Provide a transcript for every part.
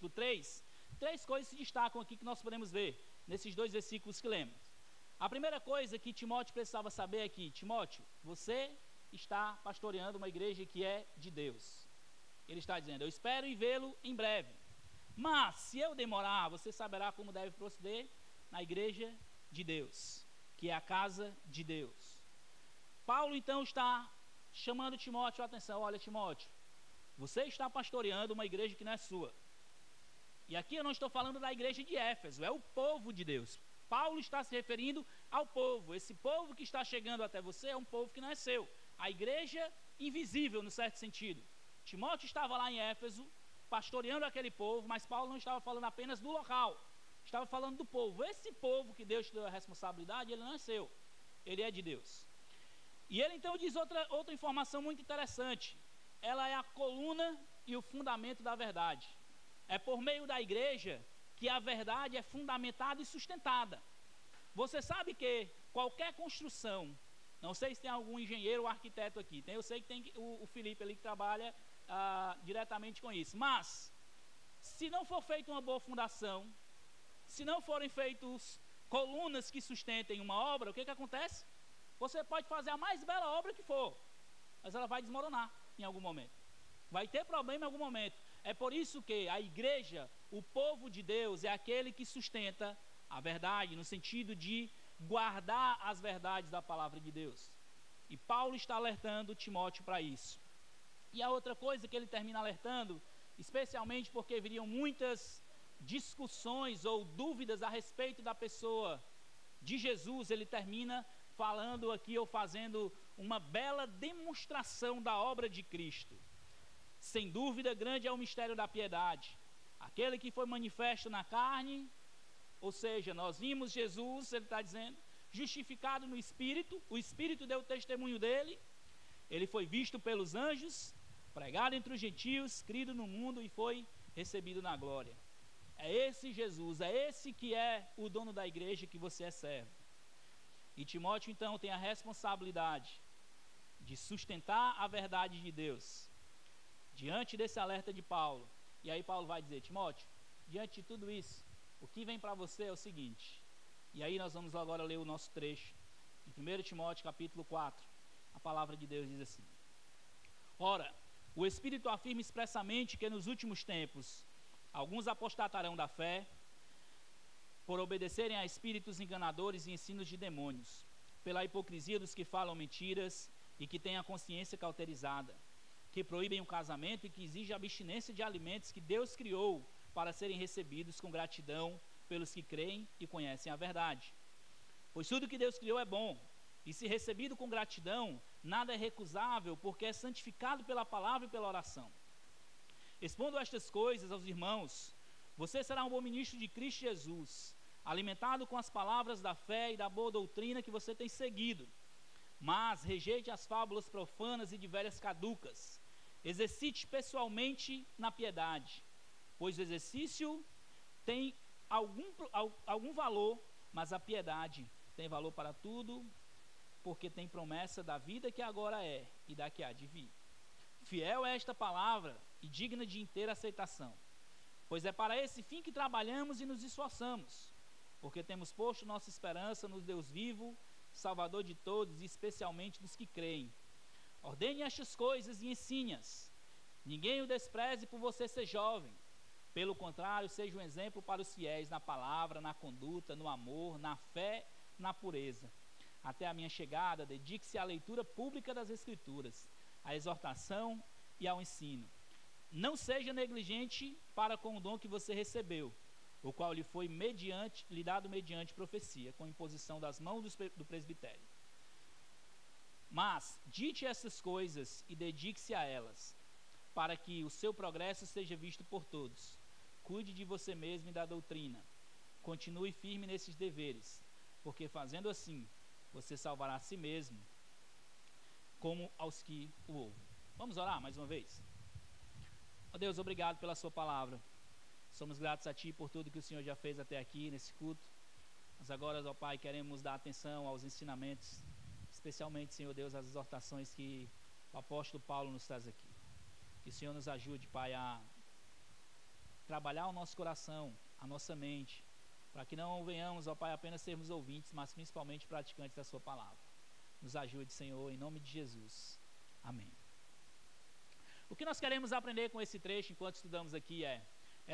capítulo 3, três coisas se destacam aqui que nós podemos ver nesses dois versículos que lemos. A primeira coisa que Timóteo precisava saber é que, Timóteo, você está pastoreando uma igreja que é de Deus. Ele está dizendo, eu espero em vê-lo em breve. Mas, se eu demorar, você saberá como deve proceder na igreja de Deus, que é a casa de Deus. Paulo, então, está chamando Timóteo a atenção. Olha, Timóteo, você está pastoreando uma igreja que não é sua. E aqui eu não estou falando da igreja de Éfeso, é o povo de Deus. Paulo está se referindo ao povo. Esse povo que está chegando até você é um povo que não é seu. A igreja invisível, no certo sentido. Timóteo estava lá em Éfeso, pastoreando aquele povo, mas Paulo não estava falando apenas do local, estava falando do povo. Esse povo que Deus te deu a responsabilidade, ele não é seu, ele é de Deus. E ele então diz outra informação muito interessante. Ela é a coluna e o fundamento da verdade. É por meio da igreja que a verdade é fundamentada e sustentada. Você sabe que qualquer construção, não sei se tem algum engenheiro ou arquiteto aqui, eu sei que tem o Felipe ali que trabalha diretamente com isso, mas se não for feita uma boa fundação, se não forem feitas colunas que sustentem uma obra, o que acontece? Você pode fazer a mais bela obra que for, mas ela vai desmoronar em algum momento, vai ter problema em algum momento. É por isso que a igreja, o povo de Deus, é aquele que sustenta a verdade, no sentido de guardar as verdades da palavra de Deus. E Paulo está alertando Timóteo para isso. E a outra coisa que ele termina alertando, especialmente porque viriam muitas discussões ou dúvidas a respeito da pessoa de Jesus, ele termina falando aqui ou fazendo uma bela demonstração da obra de Cristo. Sem dúvida, grande é o mistério da piedade. Aquele que foi manifesto na carne, ou seja, nós vimos Jesus, ele está dizendo, justificado no Espírito, o Espírito deu testemunho dele, ele foi visto pelos anjos, pregado entre os gentios, crido no mundo e foi recebido na glória. É esse Jesus, é esse que é o dono da igreja que você é servo. E Timóteo então tem a responsabilidade de sustentar a verdade de Deus diante desse alerta de Paulo. E aí Paulo vai dizer, Timóteo, diante de tudo isso, o que vem para você é o seguinte. E aí nós vamos agora ler o nosso trecho de 1 Timóteo capítulo 4. A palavra de Deus diz assim: ora, o Espírito afirma expressamente que nos últimos tempos alguns apostatarão da fé por obedecerem a espíritos enganadores e ensinos de demônios, pela hipocrisia dos que falam mentiras e que têm a consciência cauterizada, que proíbem o casamento e que exigem a abstinência de alimentos que Deus criou para serem recebidos com gratidão pelos que creem e conhecem a verdade. Pois tudo que Deus criou é bom, e se recebido com gratidão, nada é recusável, porque é santificado pela palavra e pela oração. Expondo estas coisas aos irmãos, você será um bom ministro de Cristo Jesus, alimentado com as palavras da fé e da boa doutrina que você tem seguido. Mas rejeite as fábulas profanas e de velhas caducas. Exercite pessoalmente na piedade, pois o exercício tem algum valor, mas a piedade tem valor para tudo, porque tem promessa da vida que agora é e da que há de vir. Fiel é esta palavra e digna de inteira aceitação, pois é para esse fim que trabalhamos e nos esforçamos, porque temos posto nossa esperança no Deus vivo, Salvador de todos e especialmente dos que creem. Ordene estas coisas e ensine-as. Ninguém o despreze por você ser jovem. Pelo contrário, seja um exemplo para os fiéis na palavra, na conduta, no amor, na fé, na pureza. Até a minha chegada, dedique-se à leitura pública das Escrituras, à exortação e ao ensino. Não seja negligente para com o dom que você recebeu, o qual lhe foi lhe dado mediante profecia, com imposição das mãos do presbitério. Mas dite essas coisas e dedique-se a elas, para que o seu progresso seja visto por todos. Cuide de você mesmo e da doutrina. Continue firme nesses deveres, porque fazendo assim, você salvará a si mesmo, como aos que o ouvem. Vamos orar mais uma vez? Ó Deus, obrigado pela sua palavra. Somos gratos a Ti por tudo que o Senhor já fez até aqui nesse culto. Mas agora, ó Pai, queremos dar atenção aos ensinamentos, especialmente, Senhor Deus, às exortações que o apóstolo Paulo nos traz aqui. Que o Senhor nos ajude, Pai, a trabalhar o nosso coração, a nossa mente, para que não venhamos, ó Pai, apenas sermos ouvintes, mas principalmente praticantes da sua palavra. Nos ajude, Senhor, em nome de Jesus. Amém. O que nós queremos aprender com esse trecho enquanto estudamos aqui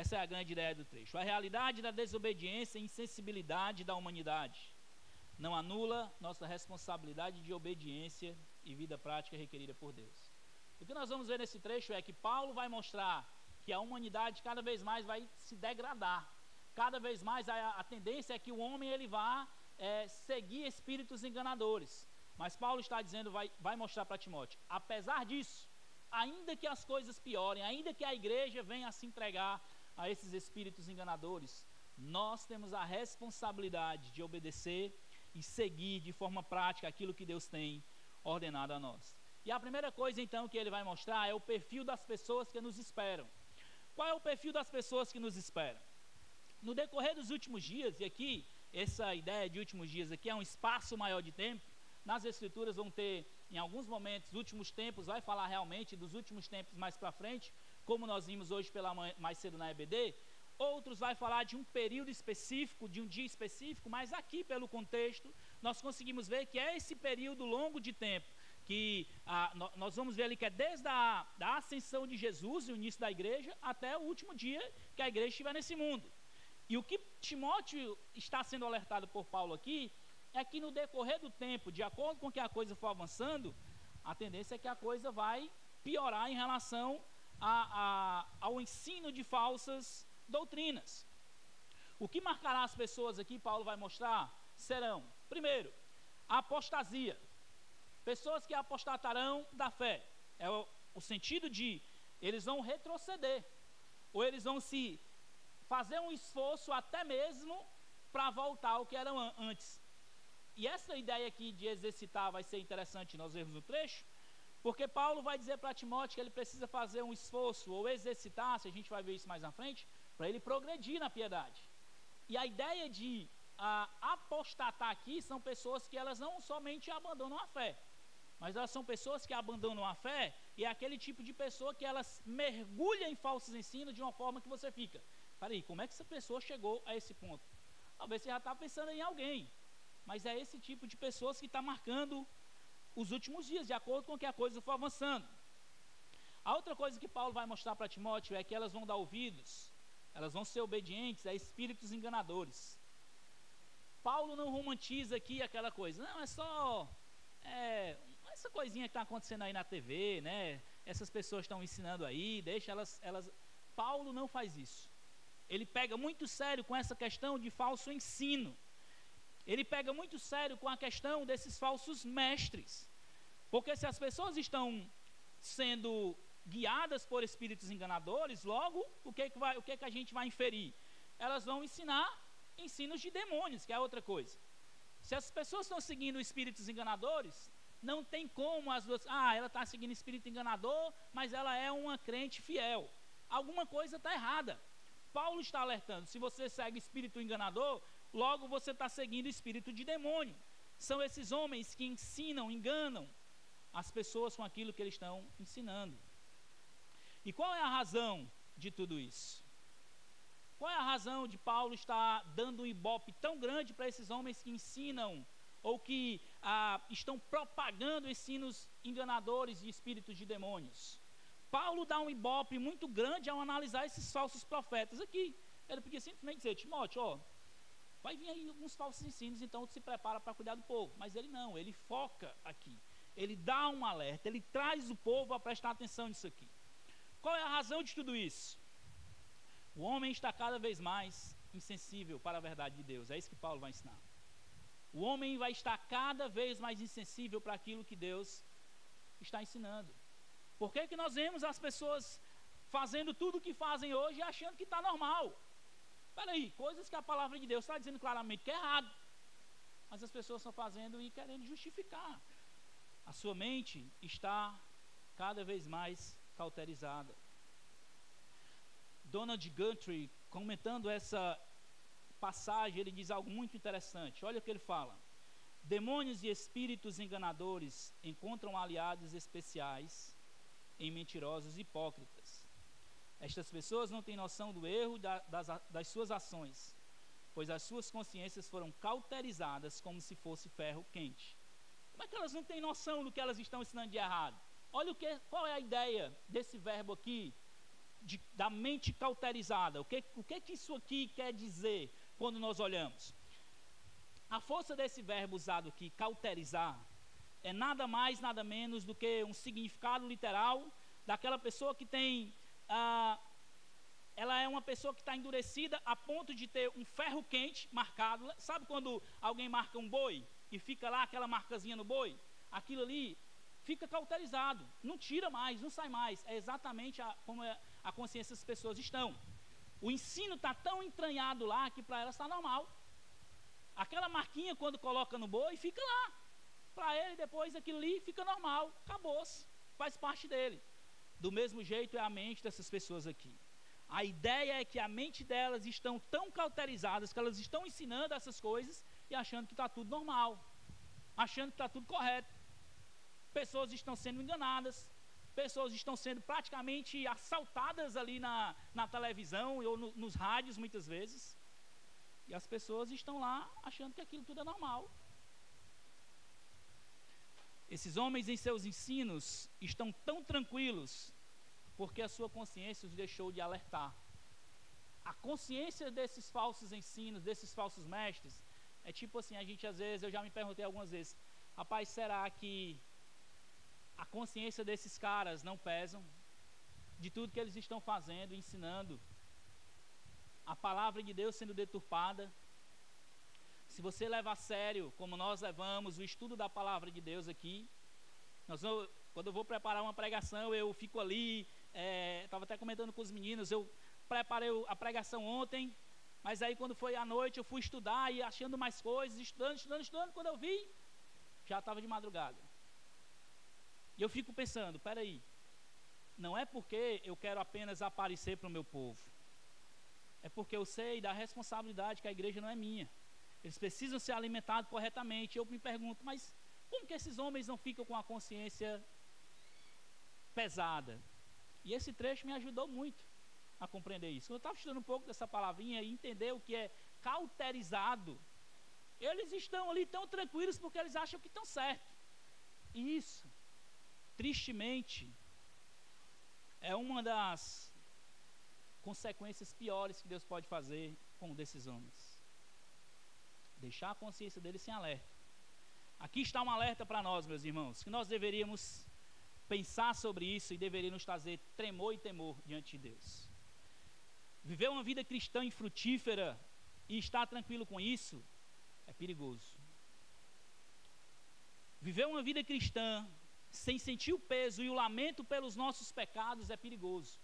essa é a grande ideia do trecho: a realidade da desobediência e insensibilidade da humanidade não anula nossa responsabilidade de obediência e vida prática requerida por Deus. O que nós vamos ver nesse trecho é que Paulo vai mostrar que a humanidade cada vez mais vai se degradar. Cada vez mais a tendência é que o homem ele vá seguir espíritos enganadores. Mas Paulo está dizendo, vai mostrar para Timóteo, apesar disso, ainda que as coisas piorem, ainda que a igreja venha a se entregar a esses espíritos enganadores, nós temos a responsabilidade de obedecer e seguir de forma prática aquilo que Deus tem ordenado a nós. E a primeira coisa então que ele vai mostrar é o perfil das pessoas que nos esperam. Qual é o perfil das pessoas que nos esperam? No decorrer dos últimos dias, e aqui essa ideia de últimos dias aqui é um espaço maior de tempo, nas escrituras vão ter em alguns momentos, últimos tempos, vai falar realmente dos últimos tempos mais para frente, como nós vimos hoje pela manhã, mais cedo na EBD. Outros vai falar de um período específico, de um dia específico, mas aqui pelo contexto, nós conseguimos ver que é esse período longo de tempo, que nós vamos ver ali que é desde da ascensão de Jesus, o início da igreja, até o último dia que a igreja estiver nesse mundo. E o que Timóteo está sendo alertado por Paulo aqui, é que no decorrer do tempo, de acordo com que a coisa for avançando, a tendência é que a coisa vai piorar em relação ao ensino de falsas doutrinas. O que marcará as pessoas aqui, Paulo vai mostrar, serão, primeiro, a apostasia. Pessoas que apostatarão da fé. É o sentido de eles vão retroceder, ou eles vão se fazer um esforço até mesmo para voltar ao que eram antes. E essa ideia aqui de exercitar vai ser interessante nós vermos no trecho, porque Paulo vai dizer para Timóteo que ele precisa fazer um esforço ou exercitar, se a gente vai ver isso mais na frente, para ele progredir na piedade. E a ideia de apostatar aqui são pessoas que elas não somente abandonam a fé, mas elas são pessoas que abandonam a fé e é aquele tipo de pessoa que elas mergulham em falsos ensinos de uma forma que você fica, peraí, como é que essa pessoa chegou a esse ponto? Talvez você já está pensando em alguém, mas é esse tipo de pessoas que está marcando os últimos dias, de acordo com que a coisa for avançando. A outra coisa que Paulo vai mostrar para Timóteo é que elas vão dar ouvidos, elas vão ser obedientes a espíritos enganadores. Paulo não romantiza aqui aquela coisa, não, é só essa coisinha que está acontecendo aí na TV, né? Essas pessoas estão ensinando aí, deixa elas... Paulo não faz isso. Ele pega muito sério com essa questão de falso ensino. Ele pega muito sério com a questão desses falsos mestres. Porque se as pessoas estão sendo guiadas por espíritos enganadores, logo, o que a gente vai inferir? Elas vão ensinar ensinos de demônios, que é outra coisa. Se as pessoas estão seguindo espíritos enganadores, não tem como as duas... ela está seguindo espírito enganador, mas ela é uma crente fiel. Alguma coisa está errada. Paulo está alertando, se você segue espírito enganador, logo você está seguindo espírito de demônio. São esses homens que ensinam, enganam as pessoas com aquilo que eles estão ensinando. E qual é a razão de tudo isso? Qual é a razão de Paulo estar dando um ibope tão grande para esses homens que ensinam ou que estão propagando ensinos enganadores de espíritos de demônios? Paulo dá um ibope muito grande ao analisar esses falsos profetas aqui. Ele podia simplesmente dizer, Timóteo, vai vir aí alguns falsos ensinos, então se prepara para cuidar do povo. Mas ele não, ele foca aqui. Ele dá um alerta, ele traz o povo a prestar atenção nisso aqui. Qual é a razão de tudo isso? O homem está cada vez mais insensível para a verdade de Deus. É isso que Paulo vai ensinar. O homem vai estar cada vez mais insensível para aquilo que Deus está ensinando. Por que nós vemos as pessoas fazendo tudo o que fazem hoje e achando que está normal? Espera aí, coisas que a palavra de Deus está dizendo claramente que é errado, mas as pessoas estão fazendo e querendo justificar. A sua mente está cada vez mais cauterizada. Donald Guthrie, comentando essa passagem, ele diz algo muito interessante. Olha o que ele fala. Demônios e espíritos enganadores encontram aliados especiais em mentirosos hipócritas. Estas pessoas não têm noção do erro das suas ações, pois as suas consciências foram cauterizadas como se fosse ferro quente. Como é que elas não têm noção do que elas estão ensinando de errado? Olha qual é a ideia desse verbo aqui, da mente cauterizada. O que isso aqui quer dizer quando nós olhamos? A força desse verbo usado aqui, cauterizar, é nada mais, nada menos do que um significado literal daquela pessoa que tem... ela é uma pessoa que está endurecida a ponto de ter um ferro quente marcado. Sabe quando alguém marca um boi e fica lá aquela marcazinha no boi? Aquilo ali fica cauterizado, não tira mais, não sai mais. É exatamente como a consciência das pessoas estão. O ensino está tão entranhado lá que para elas está normal. Aquela marquinha quando coloca no boi fica lá. Para ele depois aquilo ali fica normal, acabou-se, faz parte dele. Do mesmo jeito é a mente dessas pessoas aqui. A ideia é que a mente delas estão tão cauterizadas que elas estão ensinando essas coisas e achando que está tudo normal, achando que está tudo correto. Pessoas estão sendo enganadas, pessoas estão sendo praticamente assaltadas ali na televisão ou nos rádios muitas vezes, e as pessoas estão lá achando que aquilo tudo é normal. Esses homens em seus ensinos estão tão tranquilos porque a sua consciência os deixou de alertar. A consciência desses falsos ensinos, desses falsos mestres, é tipo assim, a gente às vezes, eu já me perguntei algumas vezes, rapaz, será que a consciência desses caras não pesam de tudo que eles estão fazendo, ensinando, a palavra de Deus sendo deturpada? Se você leva a sério, como nós levamos, o estudo da palavra de Deus aqui, quando eu vou preparar uma pregação, eu fico ali, estava até comentando com os meninos, eu preparei a pregação ontem, mas aí quando foi à noite eu fui estudar e achando mais coisas, estudando, quando eu vi, já estava de madrugada. E eu fico pensando, peraí, não é porque eu quero apenas aparecer para o meu povo, é porque eu sei da responsabilidade que a igreja não é minha. Eles precisam ser alimentados corretamente. Eu me pergunto, mas como que esses homens não ficam com a consciência pesada? E esse trecho me ajudou muito a compreender isso. Quando eu estava estudando um pouco dessa palavrinha e entender o que é cauterizado, eles estão ali tão tranquilos porque eles acham que estão certos. E isso, tristemente, é uma das consequências piores que Deus pode fazer com um desses homens. Deixar a consciência deles sem alerta. Aqui está um alerta para nós, meus irmãos, que nós deveríamos pensar sobre isso e deveria nos trazer tremor e temor diante de Deus. Viver uma vida cristã e frutífera e estar tranquilo com isso é perigoso. Viver uma vida cristã sem sentir o peso e o lamento pelos nossos pecados é perigoso.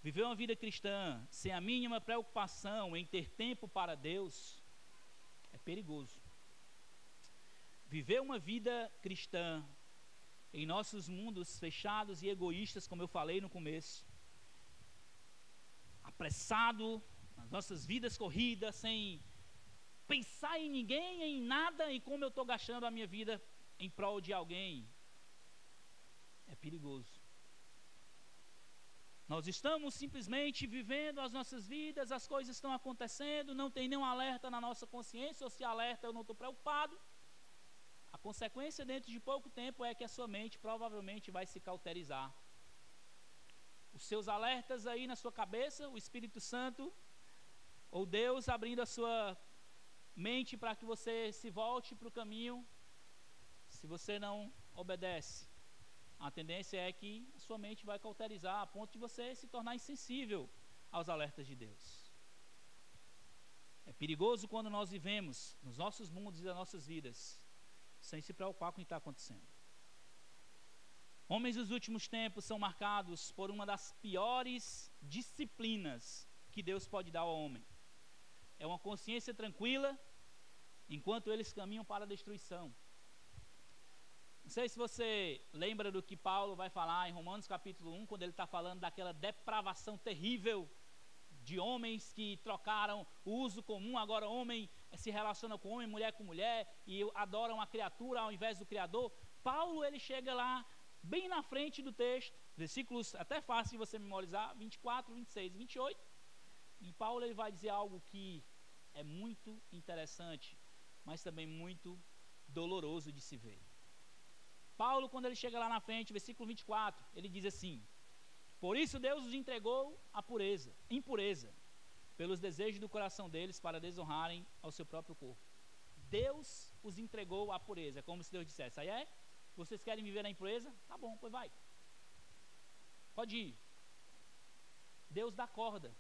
Viver uma vida cristã sem a mínima preocupação em ter tempo para Deus é perigoso. Viver uma vida cristã em nossos mundos fechados e egoístas, como eu falei no começo, apressado, nas nossas vidas corridas, sem pensar em ninguém, em nada, em como eu estou gastando a minha vida em prol de alguém, é perigoso. Nós estamos simplesmente vivendo as nossas vidas, as coisas estão acontecendo, não tem nenhum alerta na nossa consciência, ou se alerta eu não estou preocupado. A consequência dentro de pouco tempo é que a sua mente provavelmente vai se cauterizar. Os seus alertas aí na sua cabeça, o Espírito Santo, ou Deus abrindo a sua mente para que você se volte para o caminho, se você não obedece, a tendência é que a sua mente vai cauterizar a ponto de você se tornar insensível aos alertas de Deus. É perigoso quando nós vivemos nos nossos mundos e das nossas vidas sem se preocupar com o que está acontecendo. Homens dos últimos tempos são marcados por uma das piores disciplinas que Deus pode dar ao homem. É uma consciência tranquila enquanto eles caminham para a destruição. Não sei se você lembra do que Paulo vai falar em Romanos capítulo 1, quando ele está falando daquela depravação terrível de homens que trocaram o uso comum, agora homem se relaciona com homem, mulher com mulher, e adoram a criatura ao invés do Criador. Paulo, ele chega lá, bem na frente do texto, versículos até fácil de você memorizar, 24, 26 e 28. E Paulo ele vai dizer algo que é muito interessante, mas também muito doloroso de se ver. Paulo, quando ele chega lá na frente, versículo 24, ele diz assim: por isso Deus os entregou à impureza, pelos desejos do coração deles para desonrarem ao seu próprio corpo. Deus os entregou à pureza. É como se Deus dissesse: aí é? Vocês querem viver na impureza? Tá bom, pois vai. Pode ir. Deus dá corda.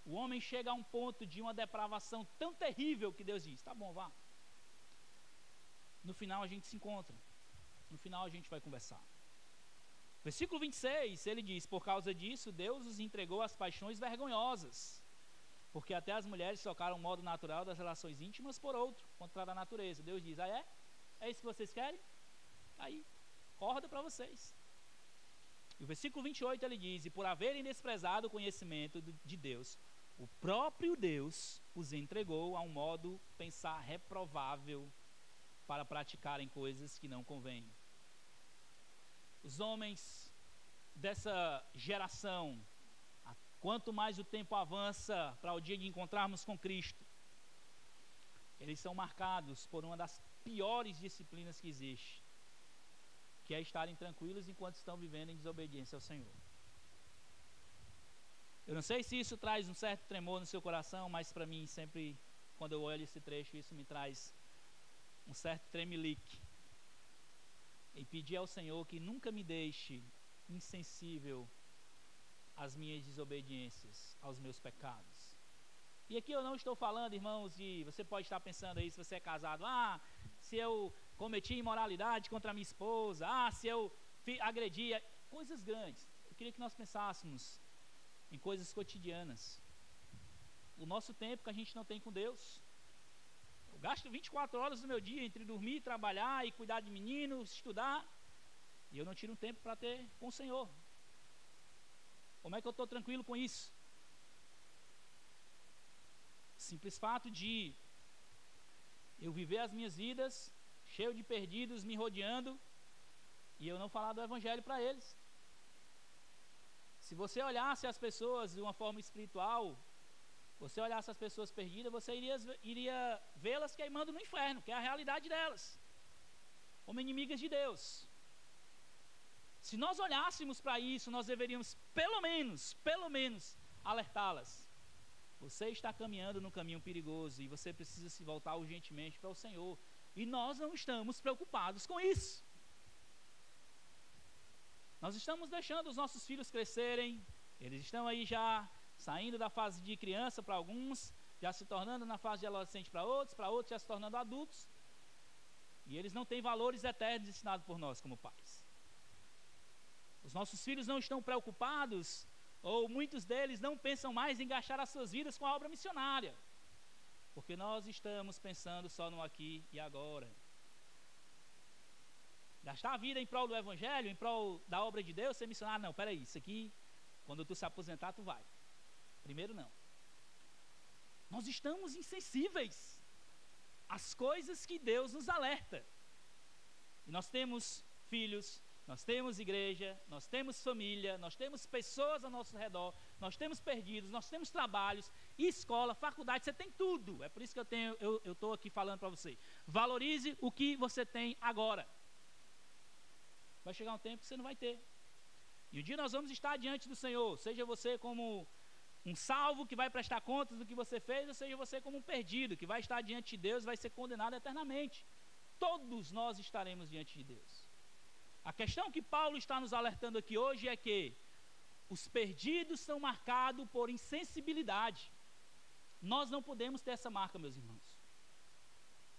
O homem chega a um ponto de uma depravação tão terrível que Deus diz: tá bom, vá. No final a gente se encontra. No final a gente vai conversar. Versículo 26, ele diz: por causa disso, Deus os entregou às paixões vergonhosas, porque até as mulheres trocaram o modo natural das relações íntimas por outro, contrário à natureza. Deus diz: ah é? É isso que vocês querem? Aí, corda para vocês. E o versículo 28 ele diz: e por haverem desprezado o conhecimento de Deus, o próprio Deus os entregou a um modo pensar reprovável para praticarem coisas que não convêm. Os homens dessa geração, quanto mais o tempo avança para o dia de encontrarmos com Cristo, eles são marcados por uma das piores disciplinas que existe, que é estarem tranquilos enquanto estão vivendo em desobediência ao Senhor. Eu não sei se isso traz um certo tremor no seu coração, mas para mim sempre, quando eu olho esse trecho, isso me traz um certo tremelique, em pedir ao Senhor que nunca me deixe insensível às minhas desobediências, aos meus pecados. E aqui eu não estou falando, irmãos, de... Você pode estar pensando aí, se você é casado: se eu cometi imoralidade contra a minha esposa, se eu agredi... Coisas grandes. Eu queria que nós pensássemos em coisas cotidianas. O nosso tempo que a gente não tem com Deus. Eu gasto 24 horas do meu dia entre dormir, trabalhar e cuidar de meninos, estudar, e eu não tiro um tempo para ter com o Senhor. Como é que eu estou tranquilo com isso? Simples fato de eu viver as minhas vidas cheio de perdidos me rodeando e eu não falar do Evangelho para eles. Se você olhasse as pessoas de uma forma espiritual, você olhasse as pessoas perdidas, você iria vê-las queimando no inferno, que é a realidade delas, como inimigas de Deus. Se nós olhássemos para isso, nós deveríamos pelo menos alertá-las. Você está caminhando num caminho perigoso e você precisa se voltar urgentemente para o Senhor. E nós não estamos preocupados com isso. Nós estamos deixando os nossos filhos crescerem. Eles estão aí já saindo da fase de criança para alguns, já se tornando na fase de adolescente para outros já se tornando adultos. E eles não têm valores eternos ensinados por nós como pais. Os nossos filhos não estão preocupados, ou muitos deles não pensam mais em gastar as suas vidas com a obra missionária, porque nós estamos pensando só no aqui e agora. Gastar a vida em prol do Evangelho, em prol da obra de Deus, ser missionário, não, peraí, isso aqui, quando tu se aposentar, tu vai. Primeiro não. Nós estamos insensíveis às coisas que Deus nos alerta. E nós temos filhos, nós temos igreja, nós temos família, nós temos pessoas ao nosso redor, nós temos perdidos, nós temos trabalhos, escola, faculdade, você tem tudo. É por isso que eu estou aqui falando para você. Valorize o que você tem agora. Vai chegar um tempo que você não vai ter. E um dia nós vamos estar diante do Senhor, seja você como um salvo que vai prestar contas do que você fez, ou seja você como um perdido que vai estar diante de Deus e vai ser condenado eternamente. Todos nós estaremos diante de Deus. A questão que Paulo está nos alertando aqui hoje é que os perdidos são marcados por insensibilidade. Nós não podemos ter essa marca, meus irmãos.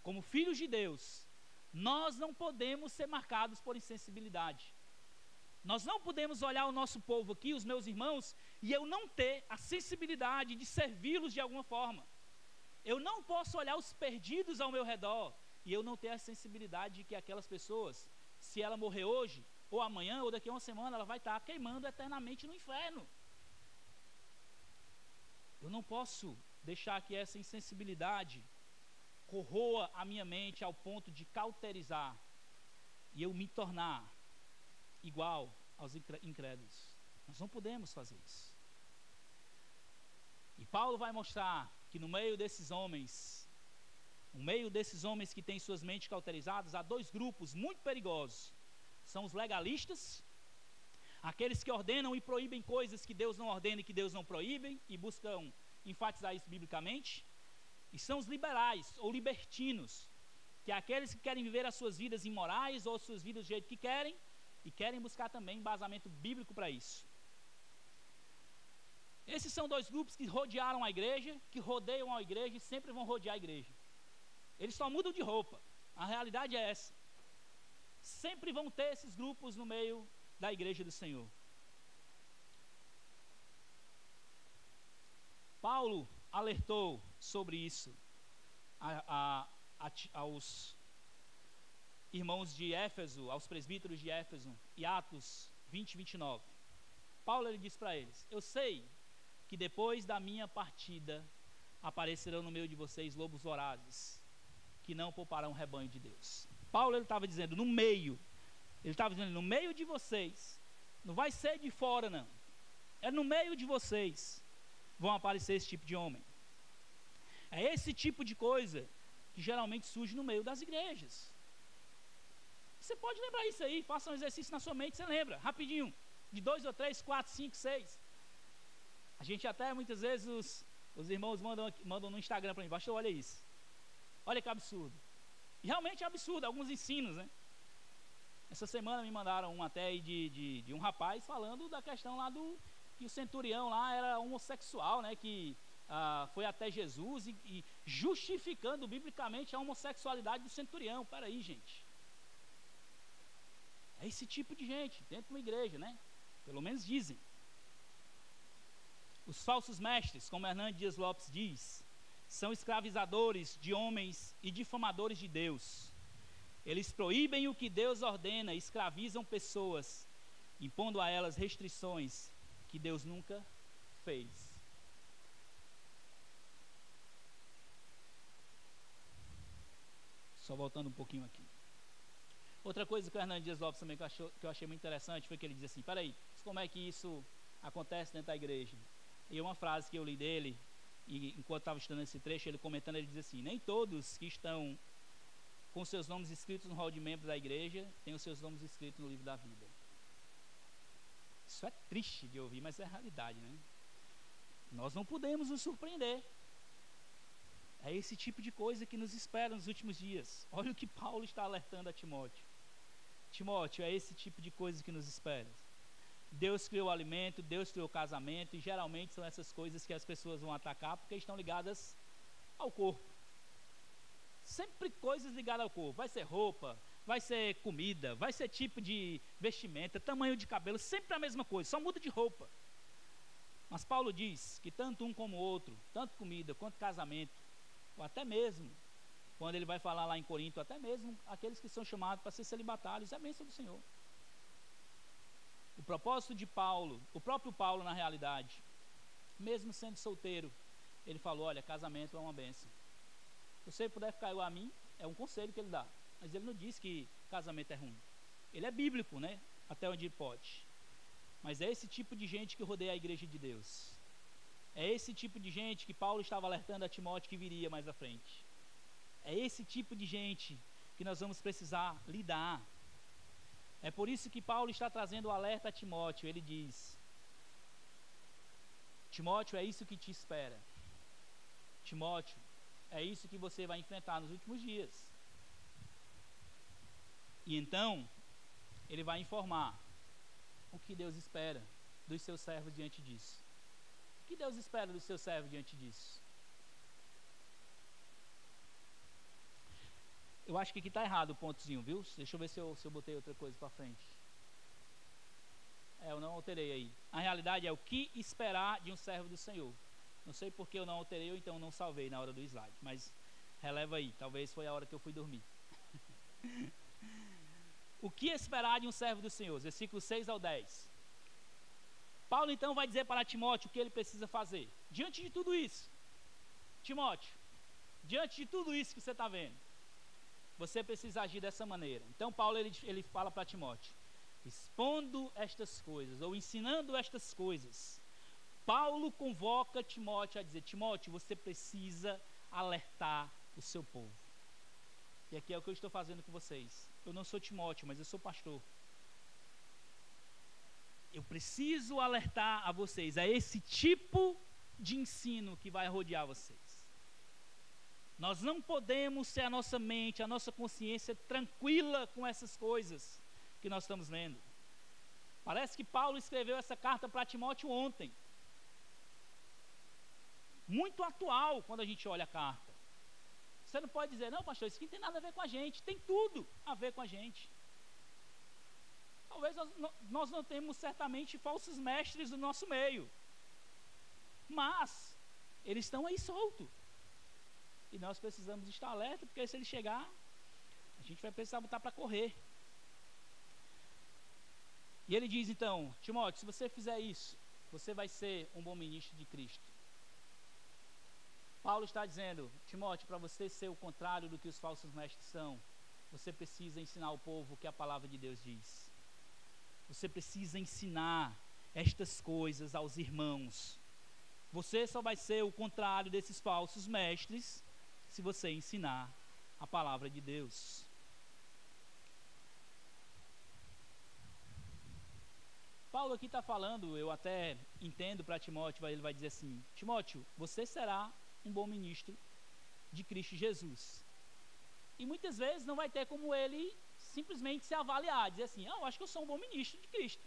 Como filhos de Deus, nós não podemos ser marcados por insensibilidade. Nós não podemos olhar o nosso povo aqui, os meus irmãos, e eu não ter a sensibilidade de servi-los de alguma forma. Eu não posso olhar os perdidos ao meu redor e eu não ter a sensibilidade de que aquelas pessoas, se ela morrer hoje, ou amanhã, ou daqui a uma semana, ela vai estar queimando eternamente no inferno. Eu não posso deixar que essa insensibilidade corroa a minha mente ao ponto de cauterizar e eu me tornar igual aos incrédulos. Nós não podemos fazer isso. E Paulo vai mostrar que no meio desses homens que têm suas mentes cauterizadas, há dois grupos muito perigosos. São os legalistas, aqueles que ordenam e proíbem coisas que Deus não ordena e que Deus não proíbe, e buscam enfatizar isso biblicamente. E são os liberais, ou libertinos, que é aqueles que querem viver as suas vidas imorais, ou as suas vidas do jeito que querem, e querem buscar também embasamento bíblico para isso. Esses são dois grupos que rodearam a igreja, que rodeiam a igreja e sempre vão rodear a igreja. Eles só mudam de roupa, a realidade é essa. Sempre vão ter esses grupos no meio da igreja do Senhor. Paulo alertou sobre isso aos irmãos de Éfeso, aos presbíteros de Éfeso, em Atos 20, 29. Paulo ele diz para eles: eu sei que depois da minha partida aparecerão no meio de vocês lobos vorazes, que não pouparão o rebanho de Deus. Paulo ele estava dizendo no meio de vocês, não vai ser de fora não, é no meio de vocês vão aparecer esse tipo de homem. É esse tipo de coisa que geralmente surge no meio das igrejas. Você pode lembrar isso aí, faça um exercício na sua mente, você lembra, rapidinho, de 2 ou 3, 4, 5, 6. A gente até muitas vezes, os irmãos mandam no Instagram para mim: pastor, olha isso, olha que absurdo. E realmente é absurdo, alguns ensinos, né? Essa semana me mandaram um até aí de um rapaz falando da questão lá que o centurião lá era homossexual, né? Que foi até Jesus e justificando biblicamente a homossexualidade do centurião. Peraí, gente. É esse tipo de gente dentro de uma igreja, né? Pelo menos dizem. Os falsos mestres, como Hernandes Dias Lopes diz, são escravizadores de homens e difamadores de Deus. Eles proíbem o que Deus ordena, escravizam pessoas, impondo a elas restrições que Deus nunca fez. Só voltando um pouquinho aqui. Outra coisa que o Hernandes Dias Lopes também que eu achei muito interessante foi que ele diz assim: peraí, como é que isso acontece dentro da igreja? E uma frase que eu li dele, e enquanto estava estudando esse trecho, ele comentando, ele diz assim: nem todos que estão com seus nomes escritos no hall de membros da igreja têm os seus nomes escritos no livro da vida. Isso é triste de ouvir, mas é a realidade, né? Nós não podemos nos surpreender. É esse tipo de coisa que nos espera nos últimos dias. Olha o que Paulo está alertando a Timóteo. Timóteo, é esse tipo de coisa que nos espera. Deus criou o alimento, Deus criou o casamento, e geralmente são essas coisas que as pessoas vão atacar porque estão ligadas ao corpo. Sempre coisas ligadas ao corpo. Vai ser roupa, vai ser comida, vai ser tipo de vestimenta, tamanho de cabelo, sempre a mesma coisa, só muda de roupa. Mas Paulo diz que tanto um como o outro, tanto comida quanto casamento, ou até mesmo, quando ele vai falar lá em Corinto, até mesmo aqueles que são chamados para ser celibatários, é a bênção do Senhor. O propósito de Paulo, o próprio Paulo na realidade, mesmo sendo solteiro, ele falou: olha, casamento é uma bênção. Se você puder ficar igual a mim, é um conselho que ele dá. Mas ele não diz que casamento é ruim. Ele é bíblico, né? Até onde pode. Mas é esse tipo de gente que rodeia a igreja de Deus. É esse tipo de gente que Paulo estava alertando a Timóteo que viria mais à frente. É esse tipo de gente que nós vamos precisar lidar. É por isso que Paulo está trazendo o alerta a Timóteo. Ele diz: Timóteo, é isso que te espera. Timóteo, é isso que você vai enfrentar nos últimos dias. E então, ele vai informar o que Deus espera dos seus servos diante disso. O que Deus espera dos seus servos diante disso? Eu acho que aqui está errado o pontozinho, viu? Deixa eu ver se eu botei outra coisa para frente. Eu não alterei aí. A realidade é o que esperar de um servo do Senhor. Não sei porque eu não alterei ou então não salvei na hora do slide, mas releva aí, talvez foi a hora que eu fui dormir. O que esperar de um servo do Senhor? Versículos 6 ao 10. Paulo então vai dizer para Timóteo o que ele precisa fazer. Diante de tudo isso, Timóteo, diante de tudo isso que você está vendo, você precisa agir dessa maneira. Então Paulo ele fala para Timóteo: expondo estas coisas, ou ensinando estas coisas, Paulo convoca Timóteo a dizer: Timóteo, você precisa alertar o seu povo. E aqui é o que eu estou fazendo com vocês. Eu não sou Timóteo, mas eu sou pastor. Eu preciso alertar a vocês a esse tipo de ensino que vai rodear vocês. Nós não podemos ter a nossa mente, a nossa consciência tranquila com essas coisas que nós estamos lendo. Parece que Paulo escreveu essa carta para Timóteo ontem. Muito atual quando a gente olha a carta. Você não pode dizer: não, pastor, isso aqui não tem nada a ver com a gente. Tem tudo a ver com a gente. Talvez nós não temos certamente falsos mestres no nosso meio, mas eles estão aí soltos. E nós precisamos estar alerta, porque se ele chegar, a gente vai precisar botar para correr. E ele diz então: Timóteo, se você fizer isso, você vai ser um bom ministro de Cristo. Paulo está dizendo: Timóteo, para você ser o contrário do que os falsos mestres são, você precisa ensinar ao povo o que a palavra de Deus diz. Você precisa ensinar estas coisas aos irmãos. Você só vai ser o contrário desses falsos mestres se você ensinar a palavra de Deus. Paulo aqui está falando, eu até entendo para Timóteo, ele vai dizer assim: Timóteo, você será um bom ministro de Cristo Jesus. E muitas vezes não vai ter como ele simplesmente se avaliar, dizer assim: eu acho que eu sou um bom ministro de Cristo.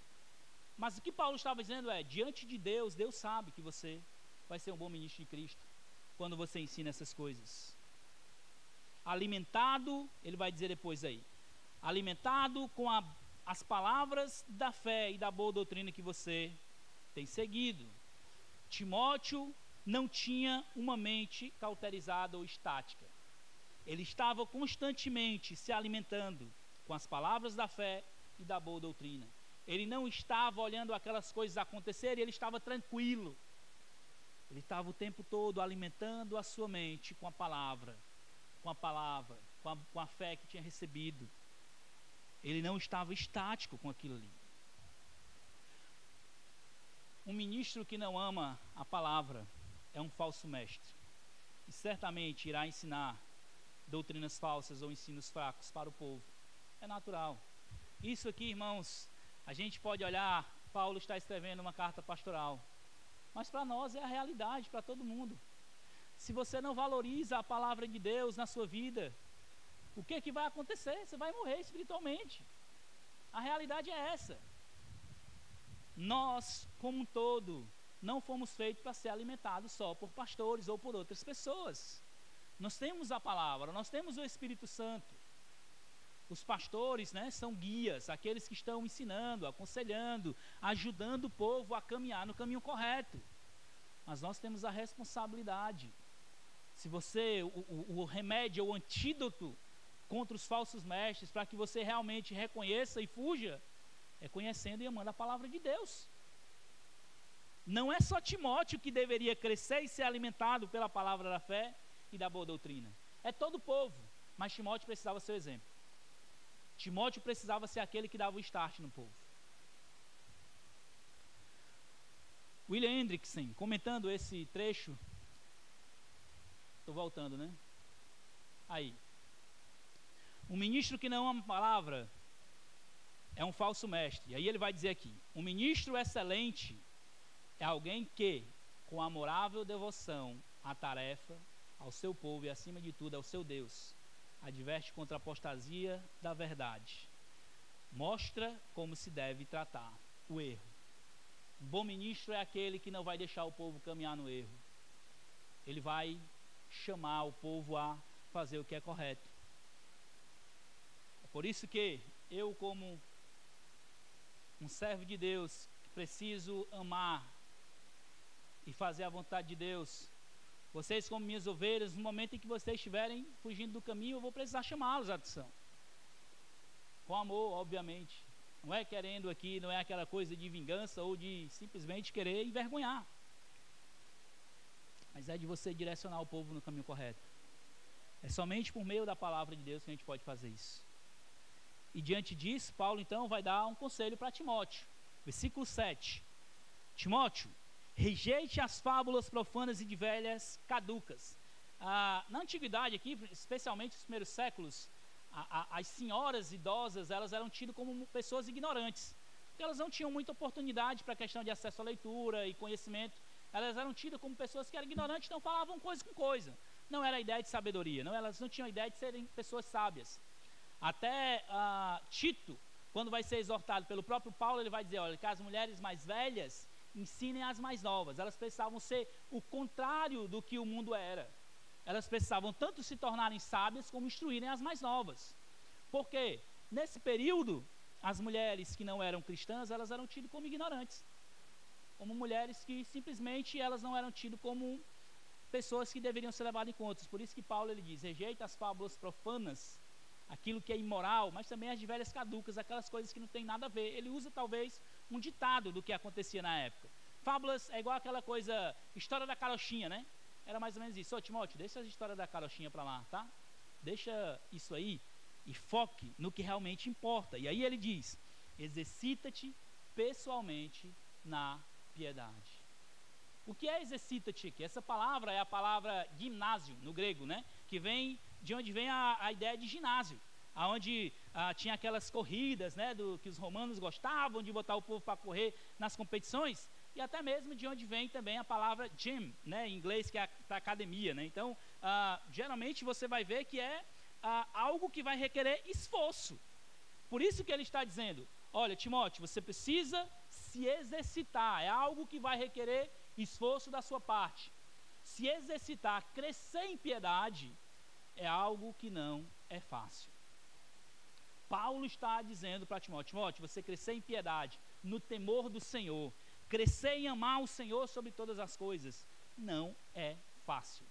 Mas o que Paulo estava dizendo é: diante de Deus, Deus sabe que você vai ser um bom ministro de Cristo quando você ensina essas coisas. Alimentado, ele vai dizer depois aí, alimentado com as palavras da fé e da boa doutrina que você tem seguido. Timóteo não tinha uma mente cauterizada ou estática. Ele estava constantemente se alimentando com as palavras da fé e da boa doutrina. Ele não estava olhando aquelas coisas acontecerem, ele estava tranquilo. Ele estava o tempo todo alimentando a sua mente com a palavra, com a fé que tinha recebido. Ele não estava estático com aquilo ali. Um ministro que não ama a palavra é um falso mestre, e certamente irá ensinar doutrinas falsas ou ensinos fracos para o povo. É natural. Isso aqui, irmãos, a gente pode olhar, Paulo está escrevendo uma carta pastoral, mas para nós é a realidade, para todo mundo. Se você não valoriza a palavra de Deus na sua vida, o que vai acontecer? Você vai morrer espiritualmente. A realidade é essa. Nós, como um todo, não fomos feitos para ser alimentados só por pastores ou por outras pessoas. Nós temos a palavra, nós temos o Espírito Santo. Os pastores, são guias, aqueles que estão ensinando, aconselhando, ajudando o povo a caminhar no caminho correto. Mas nós temos a responsabilidade. Se você, o remédio, o antídoto contra os falsos mestres, para que você realmente reconheça e fuja, é conhecendo e amando a palavra de Deus. Não é só Timóteo que deveria crescer e ser alimentado pela palavra da fé e da boa doutrina. É todo o povo, mas Timóteo precisava ser o exemplo. Timóteo precisava ser aquele que dava o start no povo. William Hendrickson, comentando esse trecho, estou voltando, Aí. Um ministro que não ama a palavra é um falso mestre. E aí ele vai dizer aqui: um ministro excelente é alguém que, com amorável devoção à tarefa, ao seu povo e, acima de tudo, ao seu Deus, adverte contra a apostasia da verdade, mostra como se deve tratar o erro. Um bom ministro é aquele que não vai deixar o povo caminhar no erro. Ele vai chamar o povo a fazer o que é correto. É por isso que eu, como um servo de Deus, preciso amar e fazer a vontade de Deus. Vocês, como minhas ovelhas, no momento em que vocês estiverem fugindo do caminho, eu vou precisar chamá-los à atenção. Com amor, obviamente. Não é querendo aqui, não é aquela coisa de vingança ou de simplesmente querer envergonhar. Mas é de você direcionar o povo no caminho correto. É somente por meio da palavra de Deus que a gente pode fazer isso. E diante disso, Paulo então vai dar um conselho para Timóteo. Versículo 7. Timóteo, rejeite as fábulas profanas e de velhas caducas. Na antiguidade aqui, especialmente nos primeiros séculos, as senhoras idosas, elas eram tidas como pessoas ignorantes, porque elas não tinham muita oportunidade para a questão de acesso à leitura e conhecimento. Elas eram tidas como pessoas que eram ignorantes, não falavam coisa com coisa. Não era a ideia de sabedoria, elas não tinham a ideia de serem pessoas sábias. Até Tito, quando vai ser exortado pelo próprio Paulo, ele vai dizer, olha, que as mulheres mais velhas ensinem as mais novas. Elas precisavam ser o contrário do que o mundo era. Elas precisavam tanto se tornarem sábias como instruírem as mais novas. Por quê? Nesse período, as mulheres que não eram cristãs, elas eram tidas como ignorantes. Como mulheres que simplesmente elas não eram tidas como pessoas que deveriam ser levadas em conta. Por isso que Paulo ele diz, rejeita as fábulas profanas, aquilo que é imoral, mas também as de velhas caducas, aquelas coisas que não tem nada a ver. Ele usa talvez um ditado do que acontecia na época. Fábulas é igual aquela coisa, história da carochinha, né? Era mais ou menos isso. Ô Timóteo, deixa a história da carochinha para lá, tá? Deixa isso aí e foque no que realmente importa. E aí ele diz, exercita-te pessoalmente na piedade. O que é exercita-te aqui? Essa palavra é a palavra gimnásio, no grego, né? Que vem de onde vem a ideia de ginásio, onde tinha aquelas corridas, né? Que os romanos gostavam de botar o povo para correr nas competições, e até mesmo de onde vem também a palavra gym, né? Em inglês, que é para academia, né? Então, geralmente você vai ver que é algo que vai requerer esforço. Por isso que ele está dizendo, olha, Timóteo, você precisa se exercitar, é algo que vai requerer esforço da sua parte. Se exercitar, crescer em piedade, é algo que não é fácil. Paulo está dizendo para Timóteo, Timóteo, você crescer em piedade, no temor do Senhor, crescer em amar o Senhor sobre todas as coisas, não é fácil.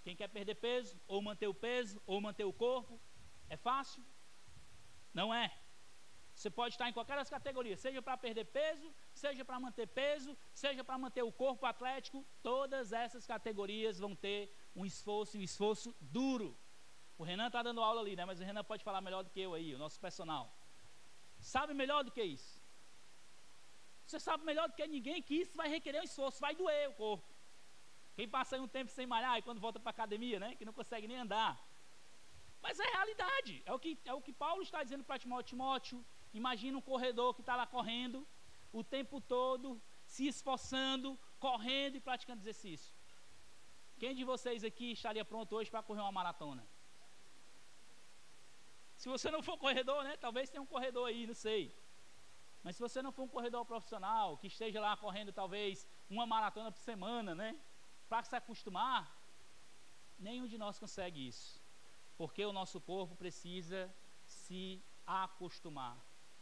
Quem quer perder peso, ou manter o peso, ou manter o corpo, é fácil? Não é. Você pode estar em qualquer das categorias, seja para perder peso, seja para manter peso, seja para manter o corpo atlético, todas essas categorias vão ter um esforço duro. O Renan está dando aula ali, né? Mas o Renan pode falar melhor do que eu aí, o nosso personal. Sabe melhor do que isso? Você sabe melhor do que ninguém que isso vai requerer um esforço, vai doer o corpo. Quem passa aí um tempo sem malhar e quando volta para a academia, né? Que não consegue nem andar. Mas é realidade, é o que Paulo está dizendo para Timóteo. Timóteo, imagina um corredor que está lá correndo o tempo todo, se esforçando, correndo e praticando exercício. Quem de vocês aqui estaria pronto hoje para correr uma maratona? Se você não for corredor, né? Talvez tenha um corredor aí, não sei. Mas se você não for um corredor profissional, que esteja lá correndo talvez uma maratona por semana, né? Para se acostumar, nenhum de nós consegue isso. Porque o nosso corpo precisa se acostumar.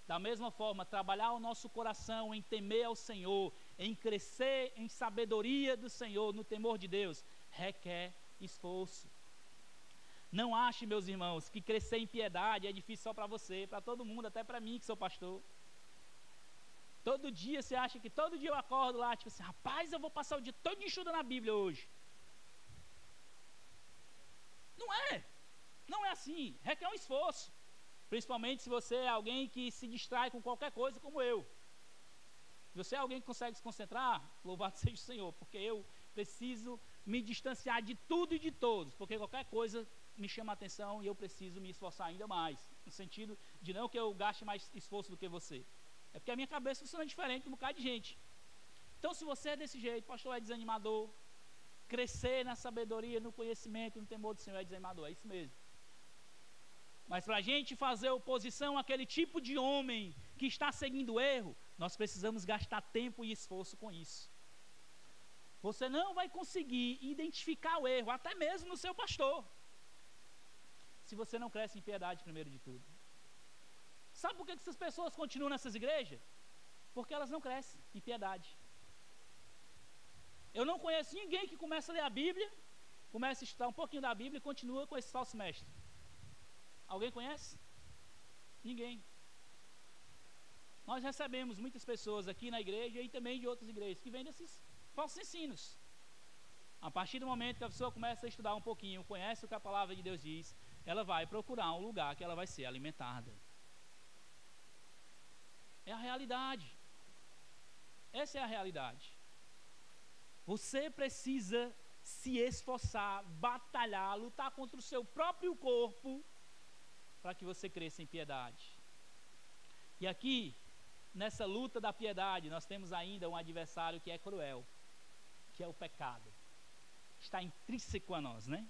Da mesma forma, trabalhar o nosso coração em temer ao Senhor, em crescer em sabedoria do Senhor, no temor de Deus, requer esforço. Não ache, meus irmãos, que crescer em piedade é difícil só para você, para todo mundo, até para mim que sou pastor. Todo dia você acha que todo dia eu acordo lá, tipo assim, rapaz, eu vou passar o dia todo estudando a Bíblia hoje. Não é assim, requer um esforço. Principalmente se você é alguém que se distrai com qualquer coisa como eu. Se você é alguém que consegue se concentrar, louvado seja o Senhor, porque eu preciso me distanciar de tudo e de todos, porque qualquer coisa me chama a atenção e eu preciso me esforçar ainda mais, no sentido de não que eu gaste mais esforço do que você, é porque a minha cabeça funciona diferente de um bocado de gente. Então, se você é desse jeito, pastor, é desanimador, crescer na sabedoria, no conhecimento, no temor do Senhor é desanimador, é isso mesmo. Mas para a gente fazer oposição àquele tipo de homem que está seguindo o erro, nós precisamos gastar tempo e esforço com isso. Você não vai conseguir identificar o erro, até mesmo no seu pastor, se você não cresce em piedade primeiro de tudo. Sabe por que essas pessoas continuam nessas igrejas? Porque elas não crescem em piedade. Eu não conheço ninguém que começa a ler a Bíblia, começa a estudar um pouquinho da Bíblia e continua com esse falso mestre. Alguém conhece? Ninguém. Nós recebemos muitas pessoas aqui na igreja e também de outras igrejas que vêm desses falsos ensinos. A partir do momento que a pessoa começa a estudar um pouquinho, conhece o que a palavra de Deus diz, ela vai procurar um lugar que ela vai ser alimentada. É a realidade. Essa é a realidade. Você precisa se esforçar, batalhar, lutar contra o seu próprio corpo para que você cresça em piedade. E aqui, nessa luta da piedade, nós temos ainda um adversário que é cruel, que é o pecado. Está intrínseco a nós, né?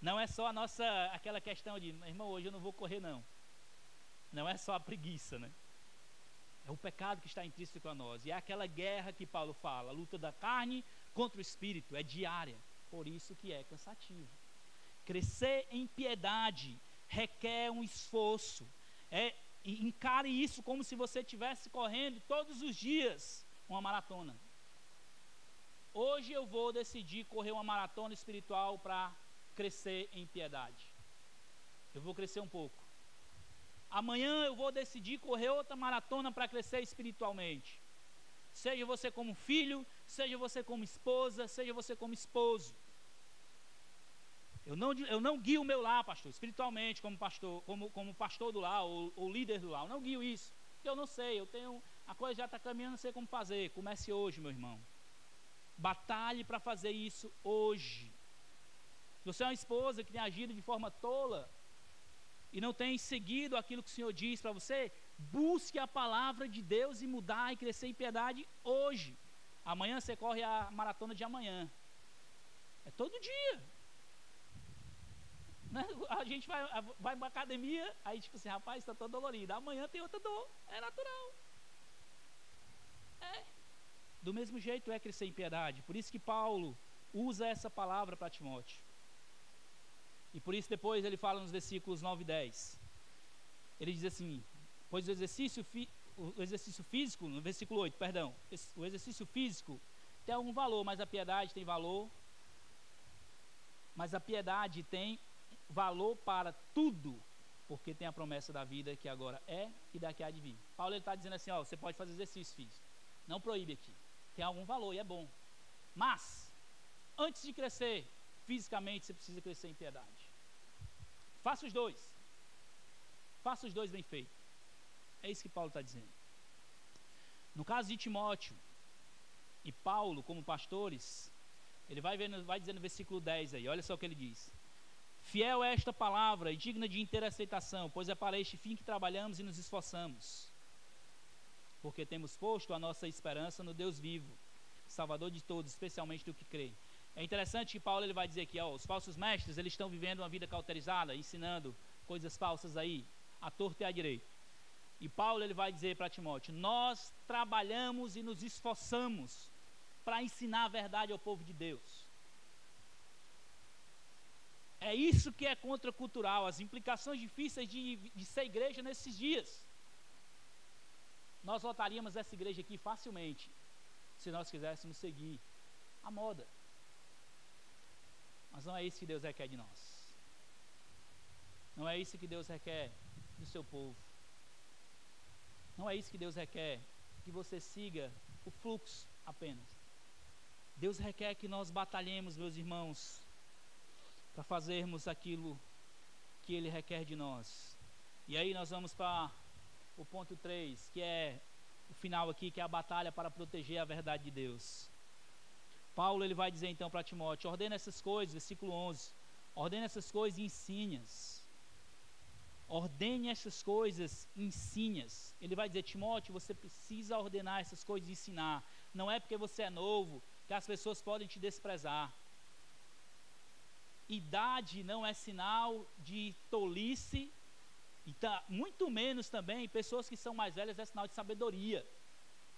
Não é só aquela questão de, irmão, hoje eu não vou correr não. Não é só a preguiça, né? É o pecado que está intrínseco a nós. E é aquela guerra que Paulo fala, a luta da carne contra o espírito, é diária. Por isso que é cansativo. Crescer em piedade requer um esforço. Encare isso como se você estivesse correndo todos os dias uma maratona. Hoje eu vou decidir correr uma maratona espiritual para crescer em piedade. Eu vou crescer um pouco. Amanhã eu vou decidir correr outra maratona para crescer espiritualmente. Seja você como filho, seja você como esposa, seja você como esposo. Eu não guio o meu lar, pastor, espiritualmente, como pastor do lar ou líder do lar. Eu não guio isso, porque eu não sei, a coisa já está caminhando, não sei como fazer. Comece hoje, meu irmão. Batalhe para fazer isso hoje. Se você é uma esposa que tem agido de forma tola e não tem seguido aquilo que o Senhor diz para você, busque a palavra de Deus e mudar e crescer em piedade hoje. Amanhã você corre a maratona de amanhã. É todo dia. Né? A gente vai para a academia, aí tipo assim, rapaz, está todo dolorido. Amanhã tem outra dor. É natural. Do mesmo jeito é crescer em piedade. Por isso que Paulo usa essa palavra para Timóteo. E por isso depois ele fala nos versículos 9 e 10. Ele diz assim, pois o exercício físico, no versículo 8, perdão, o exercício físico tem algum valor, mas a piedade tem valor. Mas a piedade tem valor para tudo, porque tem a promessa da vida que agora é e daqui há de vir. Paulo está dizendo assim, ó, você pode fazer exercício físico. Não proíbe aqui. Tem algum valor e é bom. Mas, antes de crescer fisicamente, você precisa crescer em piedade. Faça os dois. Faça os dois bem feito. É isso que Paulo está dizendo. No caso de Timóteo e Paulo, como pastores, ele vai dizer no versículo 10 aí, olha só o que ele diz. Fiel é esta palavra e digna de inteira aceitação, pois é para este fim que trabalhamos e nos esforçamos. Porque temos posto a nossa esperança no Deus vivo, Salvador de todos, especialmente do que crê. É interessante que Paulo ele vai dizer que os falsos mestres eles estão vivendo uma vida cauterizada, ensinando coisas falsas aí, à torta e à direita. E Paulo ele vai dizer para Timóteo, nós trabalhamos e nos esforçamos para ensinar a verdade ao povo de Deus. É isso que é contracultural, as implicações difíceis de ser igreja nesses dias. Nós lotaríamos essa igreja aqui facilmente, se nós quiséssemos seguir a moda. Mas não é isso que Deus requer de nós. Não é isso que Deus requer do seu povo. Não é isso que Deus requer, que você siga o fluxo apenas. Deus requer que nós batalhemos, meus irmãos, para fazermos aquilo que Ele requer de nós. E aí nós vamos para o ponto 3, que é o final aqui, que é a batalha para proteger a verdade de Deus. Paulo ele vai dizer então para Timóteo, ordena essas coisas, versículo 11, ordena essas coisas e ensine-as. Ordene essas coisas e ensine-as. Ele vai dizer, Timóteo, você precisa ordenar essas coisas e ensinar. Não é porque você é novo que as pessoas podem te desprezar. Idade não é sinal de tolice, e muito menos também pessoas que são mais velhas é sinal de sabedoria.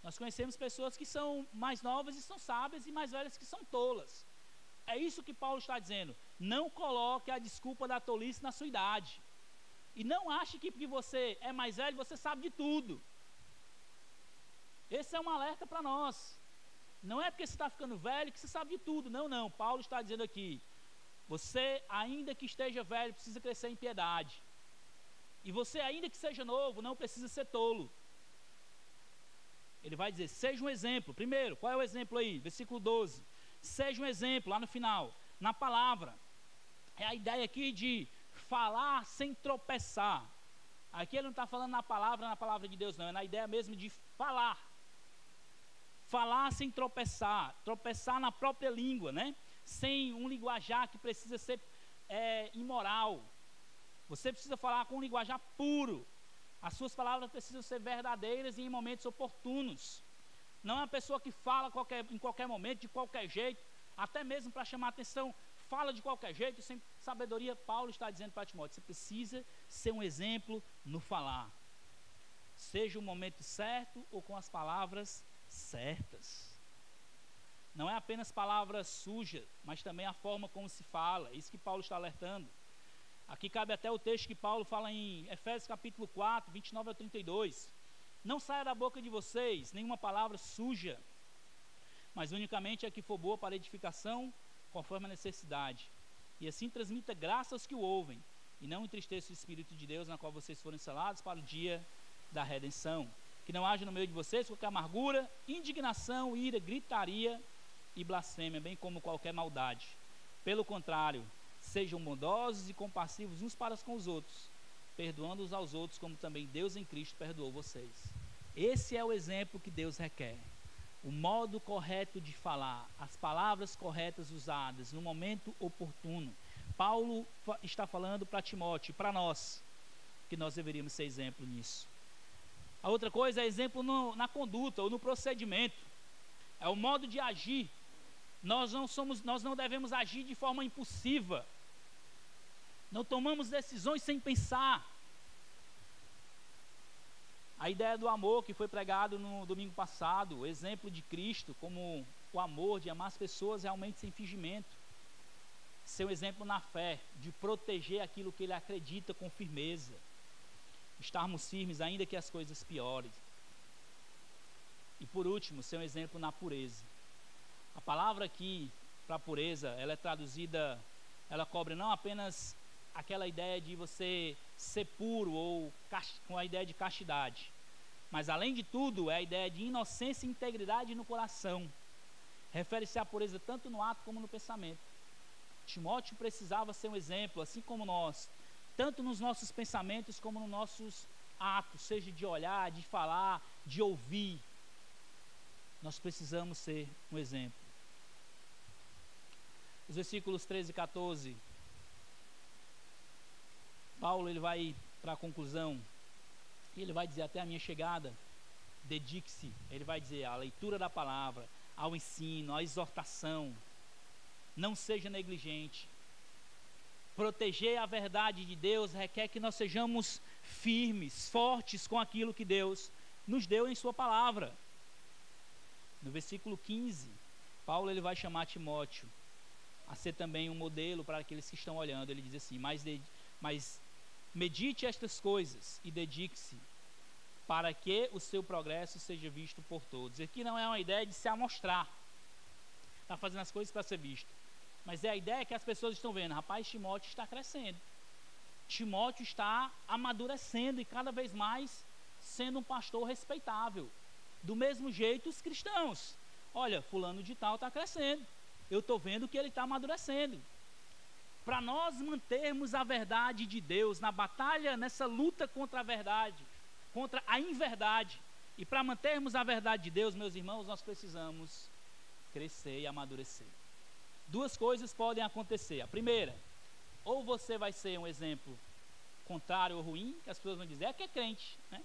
Nós conhecemos pessoas que são mais novas e são sábias e mais velhas que são tolas. É isso que Paulo está dizendo. Não coloque a desculpa da tolice na sua idade. E não ache que porque você é mais velho, você sabe de tudo. Esse é um alerta para nós. Não é porque você está ficando velho que você sabe de tudo. Não, não. Paulo está dizendo aqui, você, ainda que esteja velho, precisa crescer em piedade. E você, ainda que seja novo, não precisa ser tolo. Ele vai dizer, seja um exemplo. Primeiro, qual é o exemplo aí? Versículo 12. Seja um exemplo, lá no final, na palavra. É a ideia aqui de falar sem tropeçar. Aqui ele não está falando na palavra de Deus, não, é na ideia mesmo de falar. Falar sem tropeçar, tropeçar na própria língua, né? Sem um linguajar que precisa ser imoral. Você precisa falar com um linguajar puro. As suas palavras precisam ser verdadeiras e em momentos oportunos. Não é uma pessoa que fala em qualquer momento, de qualquer jeito, até mesmo para chamar atenção, fala de qualquer jeito, sem sabedoria. Paulo está dizendo para Timóteo, você precisa ser um exemplo no falar. Seja o momento certo ou com as palavras certas. Não é apenas palavra suja, mas também a forma como se fala. É isso que Paulo está alertando. Aqui cabe até o texto que Paulo fala em Efésios capítulo 4, 29 a 32. Não saia da boca de vocês nenhuma palavra suja, mas unicamente a que for boa para edificação, conforme a necessidade. E assim transmita graça aos que o ouvem, e não entristeça o Espírito de Deus, na qual vocês foram selados para o dia da redenção. Que não haja no meio de vocês qualquer amargura, indignação, ira, gritaria e blasfêmia, bem como qualquer maldade. Pelo contrário, sejam bondosos e compassivos uns para com os outros, perdoando-os aos outros, como também Deus em Cristo perdoou vocês. Esse é o exemplo que Deus requer. O modo correto de falar, as palavras corretas usadas no momento oportuno. Paulo está falando para Timóteo, para nós, que nós deveríamos ser exemplo nisso. A outra coisa é exemplo na conduta ou no procedimento. É o modo de agir. Nós não devemos agir de forma impulsiva. Não tomamos decisões sem pensar. A ideia do amor que foi pregado no domingo passado, o exemplo de Cristo como o amor, de amar as pessoas realmente sem fingimento. Ser um exemplo na fé, de proteger aquilo que ele acredita com firmeza. Estarmos firmes ainda que as coisas piorem. E por último, ser um exemplo na pureza. A palavra aqui para pureza, ela é traduzida, ela cobre não apenas aquela ideia de você ser puro ou com a ideia de castidade, mas além de tudo é a ideia de inocência e integridade no coração. Refere-se à pureza tanto no ato como no pensamento. Timóteo precisava ser um exemplo, assim como nós, tanto nos nossos pensamentos como nos nossos atos, seja de olhar, de falar, de ouvir. Nós precisamos ser um exemplo. Os versículos 13 e 14, Paulo ele vai para a conclusão, e ele vai dizer: até a minha chegada, dedique-se, ele vai dizer, à leitura da palavra, ao ensino, à exortação, não seja negligente. Proteger a verdade de Deus requer que nós sejamos firmes, fortes com aquilo que Deus nos deu em sua palavra. No versículo 15, Paulo ele vai chamar Timóteo a ser também um modelo para aqueles que estão olhando. Ele diz assim: mas medite estas coisas e dedique-se para que o seu progresso seja visto por todos. Aqui não é uma ideia de se amostrar, está fazendo as coisas para ser visto, mas é a ideia que as pessoas estão vendo: rapaz, Timóteo está crescendo, Timóteo está amadurecendo e cada vez mais sendo um pastor respeitável. Do mesmo jeito os cristãos, olha, fulano de tal está crescendo, eu estou vendo que ele está amadurecendo. Para nós mantermos a verdade de Deus na batalha, nessa luta contra a verdade, contra a inverdade, e para mantermos a verdade de Deus, meus irmãos, nós precisamos crescer e amadurecer. Duas coisas podem acontecer. A primeira, ou você vai ser um exemplo contrário ou ruim, que as pessoas vão dizer que é crente, né?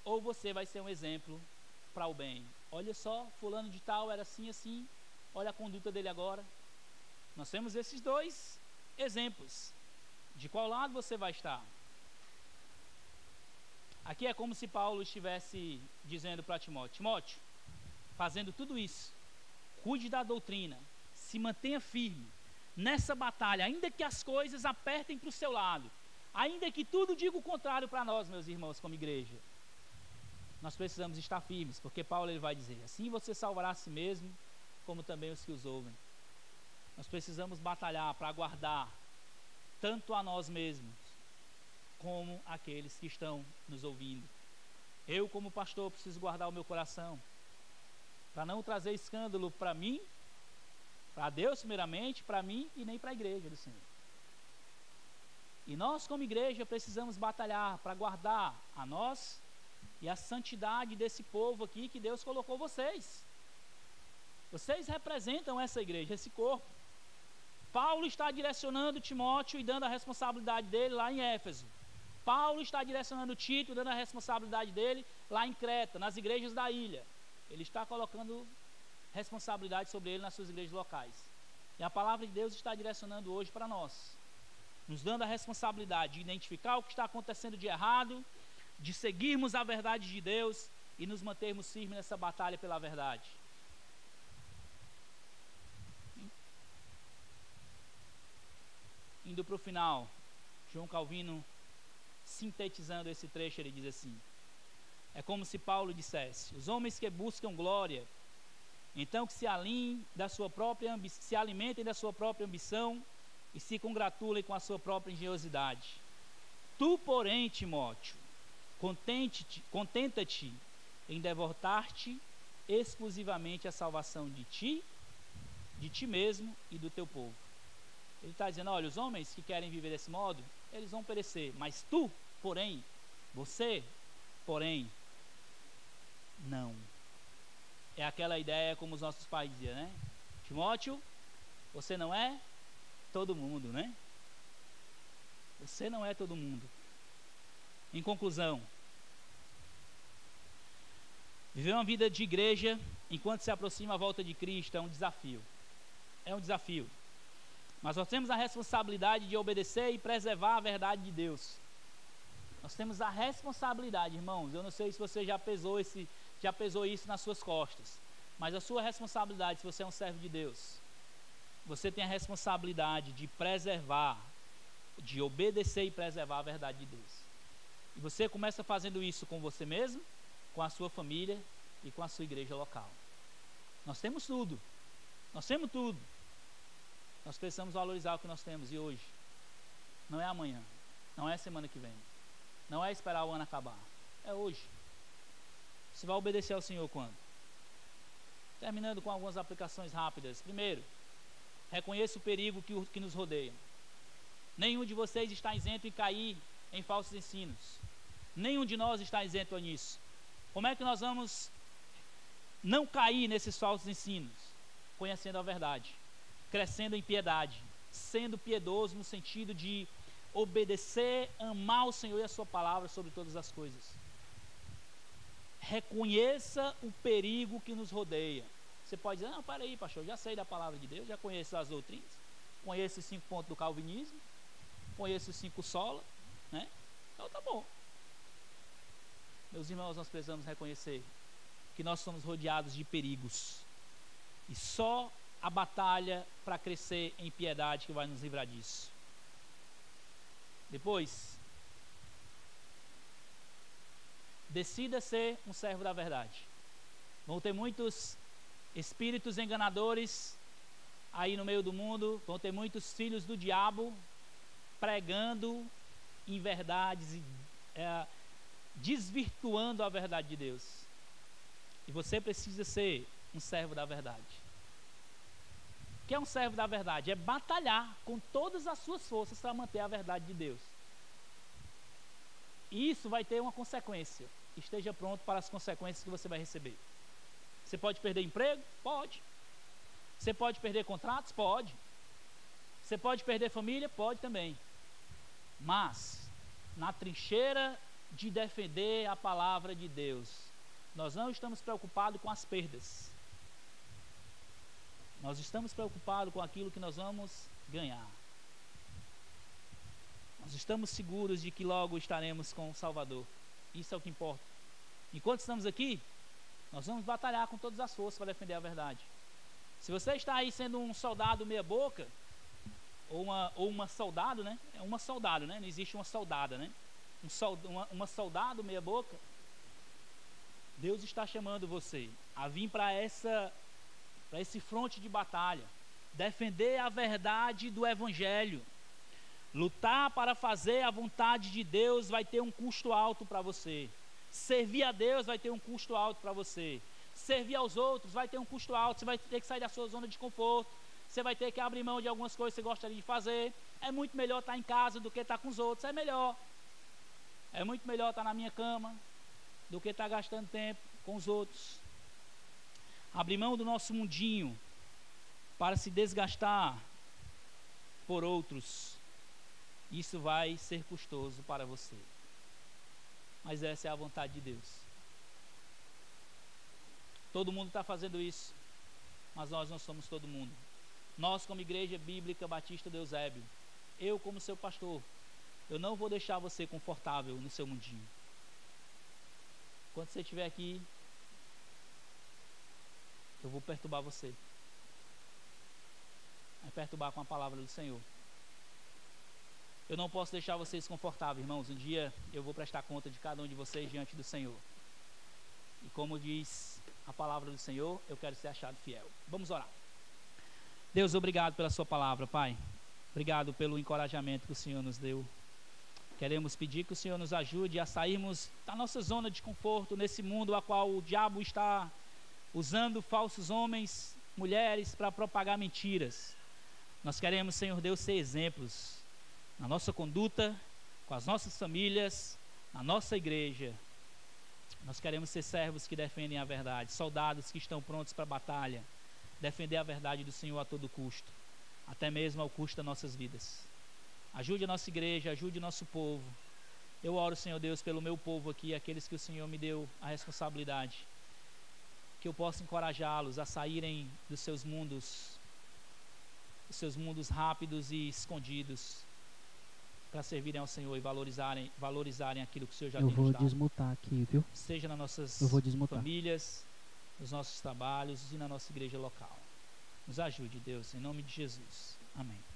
Ou você vai ser um exemplo para o bem. Olha só, fulano de tal era assim, assim, olha a conduta dele agora. Nós temos esses dois exemplos. De qual lado você vai estar? Aqui é como se Paulo estivesse dizendo para Timóteo: Timóteo, fazendo tudo isso, cuide da doutrina, se mantenha firme nessa batalha, ainda que as coisas apertem para o seu lado, ainda que tudo diga o contrário para nós, meus irmãos, como igreja. Nós precisamos estar firmes, porque Paulo ele vai dizer: assim você salvará a si mesmo, como também os que os ouvem. Nós precisamos batalhar para guardar tanto a nós mesmos, como aqueles que estão nos ouvindo. Eu, como pastor, preciso guardar o meu coração, para não trazer escândalo para mim, para Deus primeiramente, para mim e nem para a igreja do Senhor. E nós, como igreja, precisamos batalhar para guardar a nós e a santidade desse povo aqui que Deus colocou vocês. Vocês representam essa igreja, esse corpo. Paulo está direcionando Timóteo e dando a responsabilidade dele lá em Éfeso. Paulo está direcionando Tito e dando a responsabilidade dele lá em Creta, nas igrejas da ilha. Ele está colocando responsabilidade sobre ele nas suas igrejas locais. E a palavra de Deus está direcionando hoje para nós, nos dando a responsabilidade de identificar o que está acontecendo de errado, de seguirmos a verdade de Deus e nos mantermos firmes nessa batalha pela verdade. Indo para o final, João Calvino, sintetizando esse trecho, ele diz assim: é como se Paulo dissesse: os homens que buscam glória, então que se alimentem da sua própria ambição e se congratulem com a sua própria engenhosidade. Tu, porém, Timóteo, contenta-te em devotar-te exclusivamente à salvação de ti mesmo e do teu povo. Ele está dizendo: olha, os homens que querem viver desse modo, eles vão perecer, mas tu, porém, você, porém, não. É aquela ideia como os nossos pais diziam, né? Timóteo, você não é todo mundo, né? Você não é todo mundo. Em conclusão, viver uma vida de igreja enquanto se aproxima a volta de Cristo é um desafio. É um desafio. Mas nós temos a responsabilidade de obedecer e preservar a verdade de Deus. Nós temos a responsabilidade, irmãos. Eu não sei se você já pesou isso nas suas costas, mas a sua responsabilidade, se você é um servo de Deus, você tem a responsabilidade de preservar, de obedecer e preservar a verdade de Deus. E você começa fazendo isso com você mesmo, com a sua família e com a sua igreja local. Nós temos tudo. Nós temos tudo. Nós precisamos valorizar o que nós temos, e hoje. Não é amanhã, não é semana que vem, não é esperar o ano acabar, é hoje. Você vai obedecer ao Senhor quando? Terminando com algumas aplicações rápidas. Primeiro, reconheça o perigo que nos rodeia. Nenhum de vocês está isento em cair em falsos ensinos. Nenhum de nós está isento nisso. Como é que nós vamos não cair nesses falsos ensinos? Conhecendo a verdade, crescendo em piedade, sendo piedoso no sentido de obedecer, amar o Senhor e a sua palavra sobre todas as coisas. Reconheça o perigo que nos rodeia. Você pode dizer: não, para aí, pastor, já sei da palavra de Deus, já conheço as doutrinas, conheço os 5 pontos do calvinismo, conheço os 5 solas, né? Então tá bom. Meus irmãos, nós precisamos reconhecer que nós somos rodeados de perigos, e só a batalha para crescer em piedade que vai nos livrar disso. Depois, decida ser um servo da verdade. Vão ter muitos espíritos enganadores aí no meio do mundo, vão ter muitos filhos do diabo pregando inverdades e desvirtuando a verdade de Deus. E você precisa ser um servo da verdade. O que é um servo da verdade? É batalhar com todas as suas forças para manter a verdade de Deus. E isso vai ter uma consequência. Esteja pronto para as consequências que você vai receber. Você pode perder emprego? Pode. Você pode perder contratos? Pode. Você pode perder família? Pode também. Mas, na trincheira de defender a palavra de Deus, nós não estamos preocupados com as perdas. Nós estamos preocupados com aquilo que nós vamos ganhar. Nós estamos seguros de que logo estaremos com o Salvador. Isso é o que importa. Enquanto estamos aqui, nós vamos batalhar com todas as forças para defender a verdade. Se você está aí sendo um soldado meia boca, ou uma soldado, né? É uma soldado, né? Não existe uma soldada, né? Uma soldado meia boca. Deus está chamando você a vir para esse fronte de batalha, defender a verdade do Evangelho. Lutar para fazer a vontade de Deus vai ter um custo alto para você. Servir a Deus vai ter um custo alto para você. Servir aos outros vai ter um custo alto. Você vai ter que sair da sua zona de conforto. você vai ter que abrir mão de algumas coisas que você gostaria de fazer. É muito melhor estar em casa do que estar com os outros, é melhor. É muito melhor estar na minha cama do que estar gastando tempo com os outros. Abrir mão do nosso mundinho para se desgastar por outros, isso vai ser custoso para você. Mas essa é a vontade de Deus. Todo mundo está fazendo isso, mas nós não somos todo mundo. Nós, como Igreja Bíblica Batista do Eusébio, eu como seu pastor, eu não vou deixar você confortável no seu mundinho. Quando você estiver aqui, eu vou perturbar você. Vai perturbar com a palavra do Senhor. Eu não posso deixar vocês confortáveis, irmãos. Um dia eu vou prestar conta de cada um de vocês diante do Senhor. E como diz a palavra do Senhor, eu quero ser achado fiel. Vamos orar. Deus, obrigado pela sua palavra, Pai. Obrigado pelo encorajamento que o Senhor nos deu. Queremos pedir que o Senhor nos ajude a sairmos da nossa zona de conforto nesse mundo a qual o diabo está usando falsos homens, mulheres para propagar mentiras. Nós queremos, Senhor Deus, ser exemplos na nossa conduta, com as nossas famílias, na nossa igreja. Nós queremos ser servos que defendem a verdade, soldados que estão prontos para a batalha, defender a verdade do Senhor a todo custo, até mesmo ao custo das nossas vidas. Ajude a nossa igreja, ajude o nosso povo. Eu oro, Senhor Deus, pelo meu povo aqui, aqueles que o Senhor me deu a responsabilidade, que eu possa encorajá-los a saírem dos seus mundos rápidos e escondidos, para servirem ao Senhor e valorizarem aquilo que o Senhor já tem nos dado. Eu vou desmutar aqui, viu? Seja nas nossas famílias, nos nossos trabalhos e na nossa igreja local. Nos ajude, Deus, em nome de Jesus. Amém.